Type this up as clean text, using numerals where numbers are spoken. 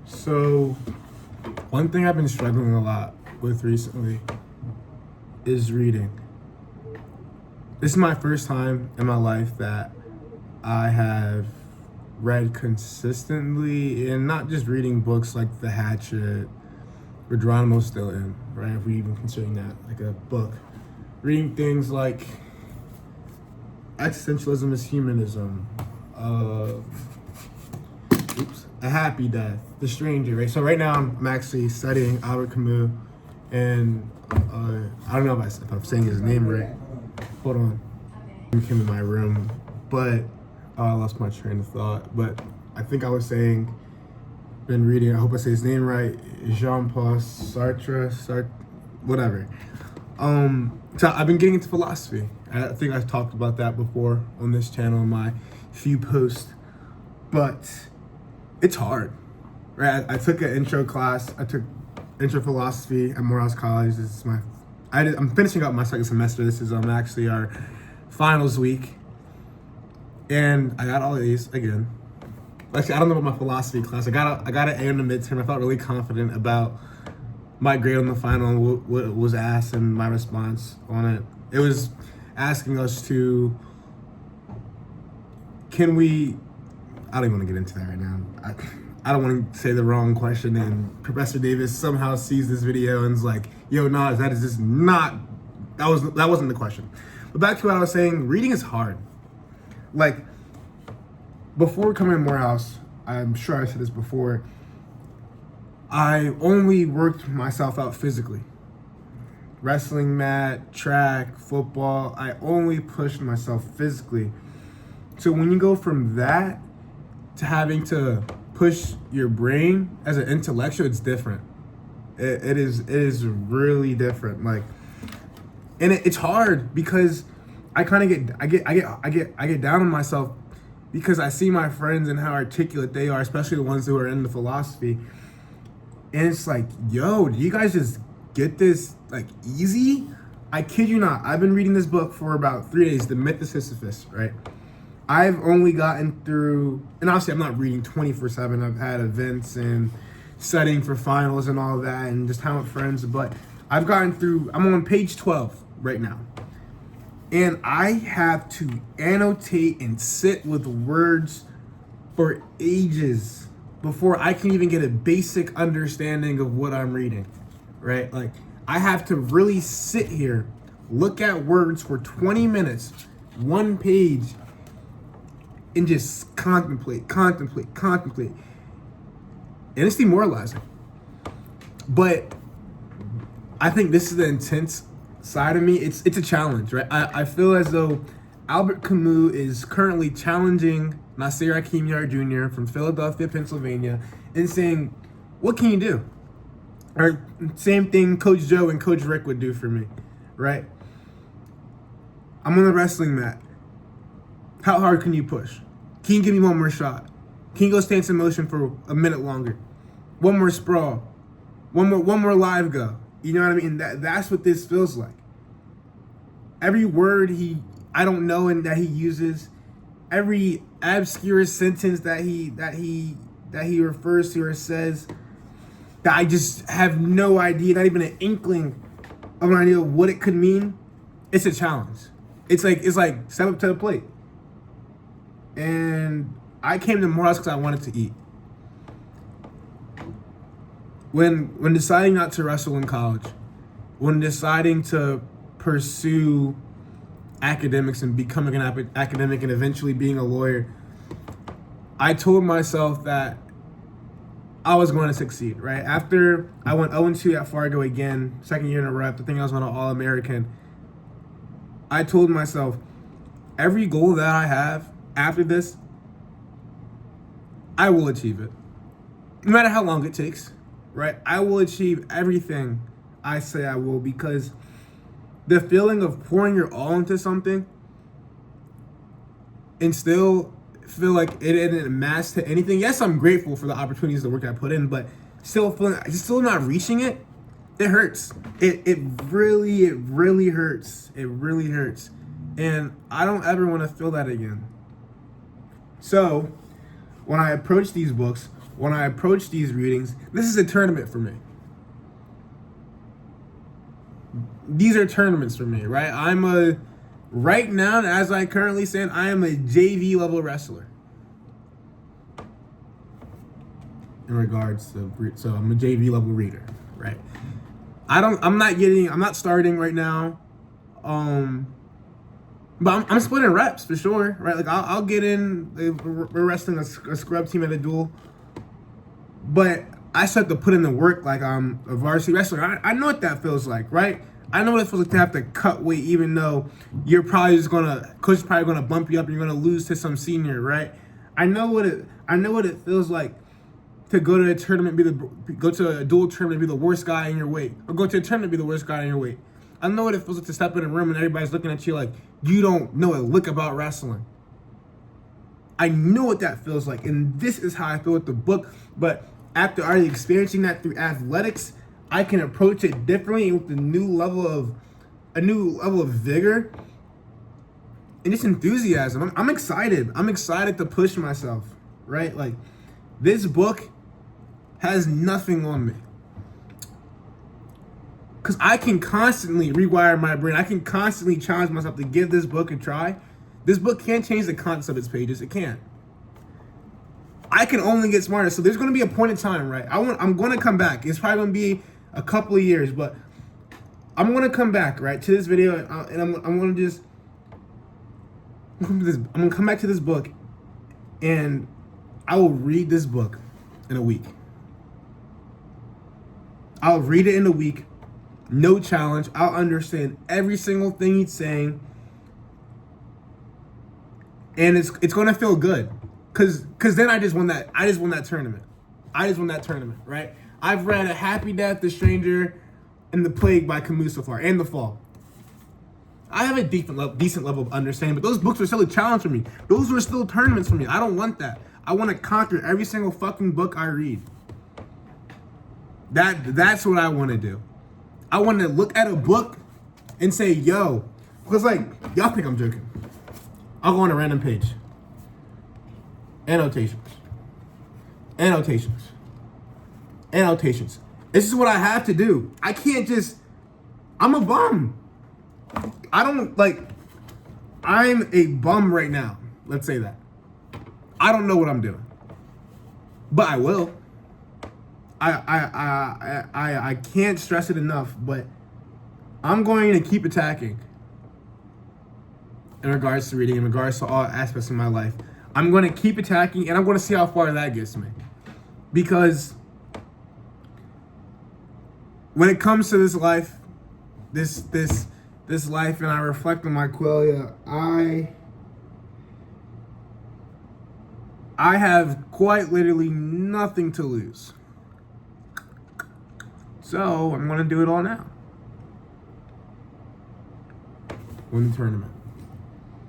So, one thing I've been struggling a lot with recently is reading. This is my first time in my life that I have read consistently, and not just reading books like The Hatchet or Geronimo Stilton, right? If we even considering that like a book. Reading things like Existentialism is Humanism, A Happy Death, The Stranger, right? So right now I'm actually studying Albert Camus, and I don't know if I'm saying his name right. Hold on. He came in my room, but I lost my train of thought. But I think I was saying, been reading, I hope I say his name right, Jean-Paul Sartre, whatever. So I've been getting into philosophy. I think I've talked about that before on this channel in my few posts, but it's hard, right? I took an intro class. I took intro philosophy at Morehouse College. This is I'm finishing up my second semester. This is actually our finals week, and I got all A's again. Actually, I don't know about my philosophy class. I got an A in the midterm. I felt really confident about my grade on the final and what was asked and my response on it. It was asking us to, I don't even want to get into that right now. I don't want to say the wrong question and Professor Davis somehow sees this video and is like, yo, Nas, that wasn't the question. But back to what I was saying, reading is hard. Like, before coming to Morehouse, I'm sure I said this before, I only worked myself out physically. Wrestling mat, track, football, I only pushed myself physically. So when you go from that to having to push your brain as an intellectual, it's different. It is really different. Like, and it's hard because I get down on myself because I see my friends and how articulate they are, especially the ones who are into philosophy. And it's like, yo, do you guys just get this like easy? I kid you not. I've been reading this book for about 3 days, The Myth of Sisyphus, right? I've only gotten through, and obviously I'm not reading 24/7. I've had events and studying for finals and all of that and just hanging with friends, but I've gotten through, I'm on page 12 right now. And I have to annotate and sit with words for ages before I can even get a basic understanding of what I'm reading, right? Like, I have to really sit here, look at words for 20 minutes, one page, and just contemplate. And it's demoralizing. But I think this is the intense side of me. It's a challenge, right? I feel as though Albert Camus is currently challenging Nasir Hakim Yard Jr. from Philadelphia, Pennsylvania, and saying, what can you do? Or same thing Coach Joe and Coach Rick would do for me, right? I'm on the wrestling mat. How hard can you push? Can you give me one more shot? Can you go stance in motion for a minute longer? One more sprawl. One more live go. You know what I mean? That's what this feels like. Every word I don't know and that he uses, every obscure sentence that he refers to or says, that I just have no idea, not even an inkling of an idea of what it could mean. It's a challenge. It's like step up to the plate. And I came to Morehouse because I wanted to eat. When deciding not to wrestle in college, when deciding to pursue academics and becoming an academic and eventually being a lawyer, I told myself that I was going to succeed, right? After I went 0-2 at Fargo again, second year in a row, after thinking I was going to All-American, I told myself, every goal that I have after this, I will achieve it. No matter how long it takes, right? I will achieve everything I say I will, because the feeling of pouring your all into something and still feel like it didn't amass to anything. Yes, I'm grateful for the opportunities, the work I put in, but still not reaching it, it hurts. It really hurts. It really hurts. And I don't ever want to feel that again. So when I approach these books, when I approach these readings, this is a tournament for me. These are tournaments for me, right? Right now, as I currently stand, I am a JV level wrestler. In regards to, so I'm a JV level reader, right? I'm not starting right now. But I'm splitting reps for sure, right? Like I'll get in. We're wrestling a scrub team at a duel, but I still have to put in the work like I'm a varsity wrestler. I know what that feels like, right? I know what it feels like to have to cut weight, even though you're probably coach is probably gonna bump you up and you're gonna lose to some senior, right? I know what it feels like to go to a tournament, go to a dual tournament, be the worst guy in your weight, or go to a tournament, be the worst guy in your weight. I know what it feels like to step in a room and everybody's looking at you like you don't know a lick about wrestling. I know what that feels like, and this is how I feel with the book. But after already experiencing that through athletics, I can approach it differently with a new level of vigor and just enthusiasm. I'm excited. I'm excited to push myself, right? Like this book has nothing on me. Because I can constantly rewire my brain. I can constantly challenge myself to give this book a try. This book can't change the contents of its pages. It can't. I can only get smarter. So there's going to be a point in time, right? I'm going to come back. It's probably going to be a couple of years, but I'm going to come back, right, to this video, and I'm going to I'm going to come back to this book, and I will read this book in a week. I'll read it in a week. No challenge. I'll understand every single thing he's saying. And it's gonna feel good. Cause then I just won that tournament. Right? I've read A Happy Death, The Stranger, and The Plague by Camus so far, and The Fall. I have a decent level of understanding, but those books are still a challenge for me. Those were still tournaments for me. I don't want that. I want to conquer every single fucking book I read. That's what I want to do. I want to look at a book and say, yo, because like, y'all think I'm joking. I'll go on a random page. Annotations. This is what I have to do. I can't I'm a bum. I'm a bum right now. Let's say that. I don't know what I'm doing. But I will. I can't stress it enough, but I'm going to keep attacking in regards to reading, in regards to all aspects of my life. I'm going to keep attacking, and I'm going to see how far that gets me. Because when it comes to this life, this life, and I reflect on my Quelia, I have quite literally nothing to lose. So I'm going to do it all now. Win the tournament.